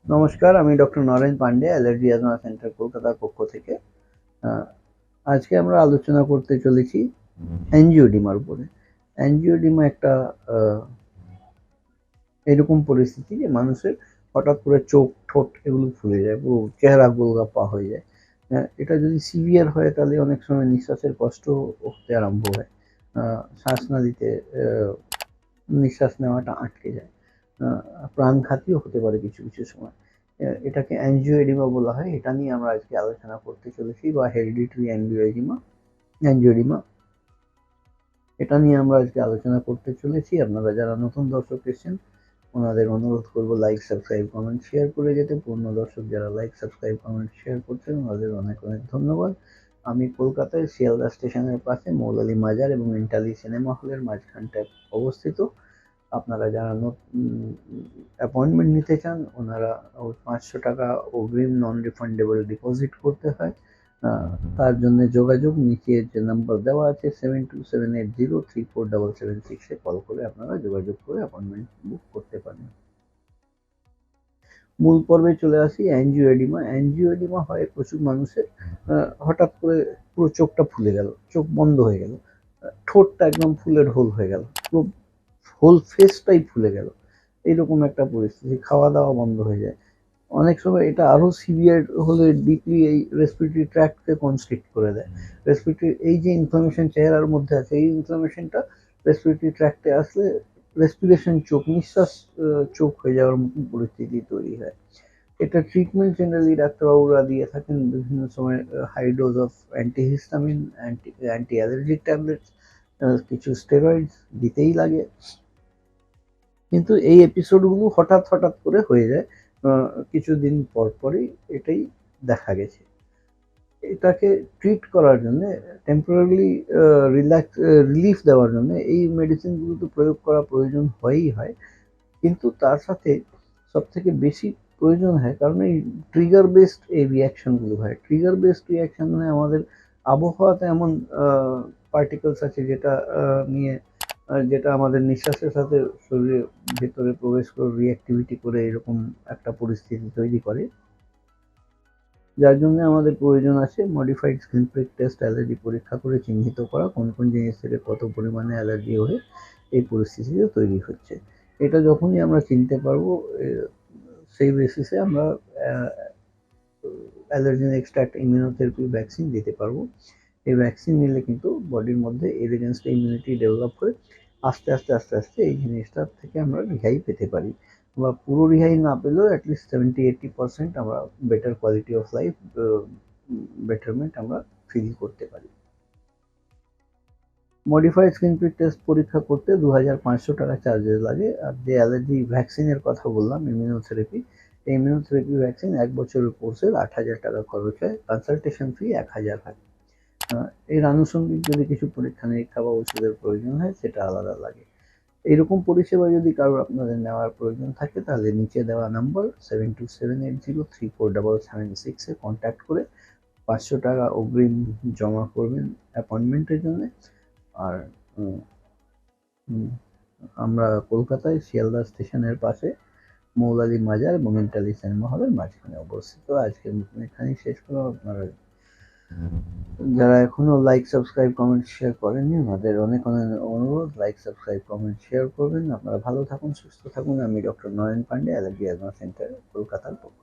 নমস্কার, আমি doctor Naren Pandey, allergy asthma centre কলকাতার পক্ষ থেকে। আজকে আমরা আলোচনা করতে চলেছি অ্যাঞ্জিওডিমার উপরে। অ্যাঞ্জিওডিমা একটা এরকম পরিস্থিতি যে মানুষের হঠাৎ করে চোখ, ঠোঁট এগুলো ফুলে যায়, পুরো চেহারা গোলগাপ্পা হয়ে যায়। এটা যদি সিভিয়ার হয় তাহলে অনেক সময় নিঃশ্বাসের কষ্ট হতে আরম্ভ হয়। শ্বাসনালীতে নিঃশ্বাস নেওয়াটা আটকে যায়। প্রাণঘাতীও হতে পারে কিছু কিছু সময়। এটাকে অ্যাঞ্জিওএডিমা বলা হয়। এটা নিয়ে আমরা আজকে আলোচনা করতে চলেছি, বা হেরিডিটারি অ্যাঞ্জিওএডিমা এটা নিয়ে আমরা আজকে আলোচনা করতে চলেছি। আপনারা যারা নতুন দর্শক এসেছেন ওনাদের অনুরোধ করব লাইক, সাবস্ক্রাইব, কমেন্ট, শেয়ার করে যেতে। পুরনো দর্শক যারা লাইক, সাবস্ক্রাইব, কমেন্ট, শেয়ার করছেন ওনাদের অনেক অনেক ধন্যবাদ। আমি কলকাতায় শিয়ালদা স্টেশনের পাশে মৌলালী মাজার এবং ইন্টালি সিনেমা হলের মাঝখানটায় অবস্থিত। আপনারা যারা অ্যাপয়েন্টমেন্ট নিতে চান ওনারা 500 টাকা অগ্রিম নন রিফান্ডেবল ডিপোজিট করতে হয়। তার জন্য যোগাযোগ নিচে যে নাম্বার দেওয়া আছে 7278034776 কল করে আপনারা যোগাযোগ করে অ্যাপয়েন্টমেন্ট বুক করতে পারেন। মূল পর্বে চলে আসি। অ্যাঞ্জিওএডিমা হয় প্রচুর মানুষের। হঠাৎ করে পুরো চোখটা ফুলে গেল, চোখ বন্ধ হয়ে গেল, ঠোঁটটা একদম ফুলের হোল হয়ে গেল, পুরো হোল ফেসটাই ফুলে গেল, এইরকম একটা পরিস্থিতি। খাওয়া দাওয়া বন্ধ হয়ে যায়। অনেক সময় এটা আরো সিভিয়ার হলে ডিপলি এই রেসপিরেটরি ট্র্যাক্টকে কনস্ট্রিক্ট করে দেয়। রেসপিরেটরি এই যে ইনফ্লামেশন চেহারার মধ্যে আছে, এই ইনফ্লামেশনটা রেসপিরেটরি ট্র্যাক্টে আসলে রেসপিরেশন চোখ, নিঃশ্বাস চোখ হয়ে যাওয়ার মতন পরিস্থিতি তৈরি হয়। এটা ট্রিটমেন্ট জেনারেলি ডাক্তারবাবুরা দিয়ে থাকেন বিভিন্ন সময়। High dose of antihistamine, anti allergic tablets, কিছু স্টেরয়েডস দিতেই লাগে। কিন্তু এই এপিসোডগুলো হঠাৎ হঠাৎ করে হয়ে যায়, কিছুদিন পর পরই এটাই দেখা গেছে। এটাকে ট্রিট করার জন্য, টেম্পোরারিলি রিলিফ দেওয়ার জন্য এই মেডিসিনগুলো তো প্রয়োগ করা প্রয়োজন হয়ই হয়। কিন্তু তার সাথে সবথেকে বেশি প্রয়োজন হয় কারণ এই ট্রিগার বেসড এই রিয়াকশনগুলো হয়। ট্রিগার বেসড রিয়াকশন মানে আমাদের আবহাওয়াতে এমন পার্টিকেলস আছে যেটা আমাদের নিঃশ্বাসের সাথে শরীরের ভেতরে প্রবেশ করে রিঅ্যাক্টিভিটি করে এরকম একটা পরিস্থিতি তৈরি করে, যার জন্য আমাদের প্রয়োজন আছে modified skin prick test, allergy পরীক্ষা করে চিহ্নিত করা কোন কোন জিনিস থেকে কত পরিমাণে অ্যালার্জি হয়ে এই পরিস্থিতিটা তৈরি হচ্ছে। এটা যখনই আমরা চিনতে পারবো, সেই বেসিসে আমরা অ্যালার্জেন এক্সট্রাক্ট ইমিউনোথেরাপি ভ্যাকসিন দিতে পারবো। এই ভ্যাকসিন নিলে কিন্তু বডির মধ্যে এর এগেনস্ট ইমিউনিটি ডেভেলপ হয়ে আস্তে আস্তে আস্তে আস্তে এই জিনিসটার থেকে আমরা রেহাই পেতে পারি, বা পুরো রেহাই না পেলেও অ্যাটলিস্ট 70-80% আমরা better quality of life betterment আমরা ফিল করতে পারি। মডিফাইড স্কিন প্রিক টেস্ট পরীক্ষা করতে 2500 টাকা চার্জেস লাগে। আর যে অ্যালার্জি ভ্যাকসিনের কথা বললাম ইমিউনোথেরাপি, এই ইমিউনোথেরাপি ভ্যাকসিন 1 বছরের কোর্সের 8,000 টাকা খরচ হয়, কনসালটেশন ফি 1,000 হয়। এর আনুষঙ্গিক যদি কিছু পরীক্ষা নিরীক্ষা বা ওষুধের প্রয়োজন হয় সেটা আলাদা লাগে। এইরকম পরিষেবা যদি কারোর আপনাদের নেওয়ার প্রয়োজন থাকে তাহলে নিচে দেওয়া নাম্বার 7278034776 কন্ট্যাক্ট করে 500 টাকা অগ্রিম জমা করবেন অ্যাপয়েন্টমেন্টের জন্য। আর আমরা কলকাতায় শিয়ালদা স্টেশনের পাশে মৌলালী মাজার এবং ইন্টালি সিনেমা হলের মাঝখানে অবস্থিত। আজকের মতন এখানেই শেষ করো। আপনারা যারা এখনো লাইক, সাবস্ক্রাইব, কমেন্ট, শেয়ার করেননি ওনাদের অনেক অনেক অনুরোধ, লাইক, সাবস্ক্রাইব, কমেন্ট, শেয়ার করবেন। আপনারা ভালো থাকুন, সুস্থ থাকুন। আমি doctor Naren Pandey, allergy asthma centre কলকাতার পক্ষ।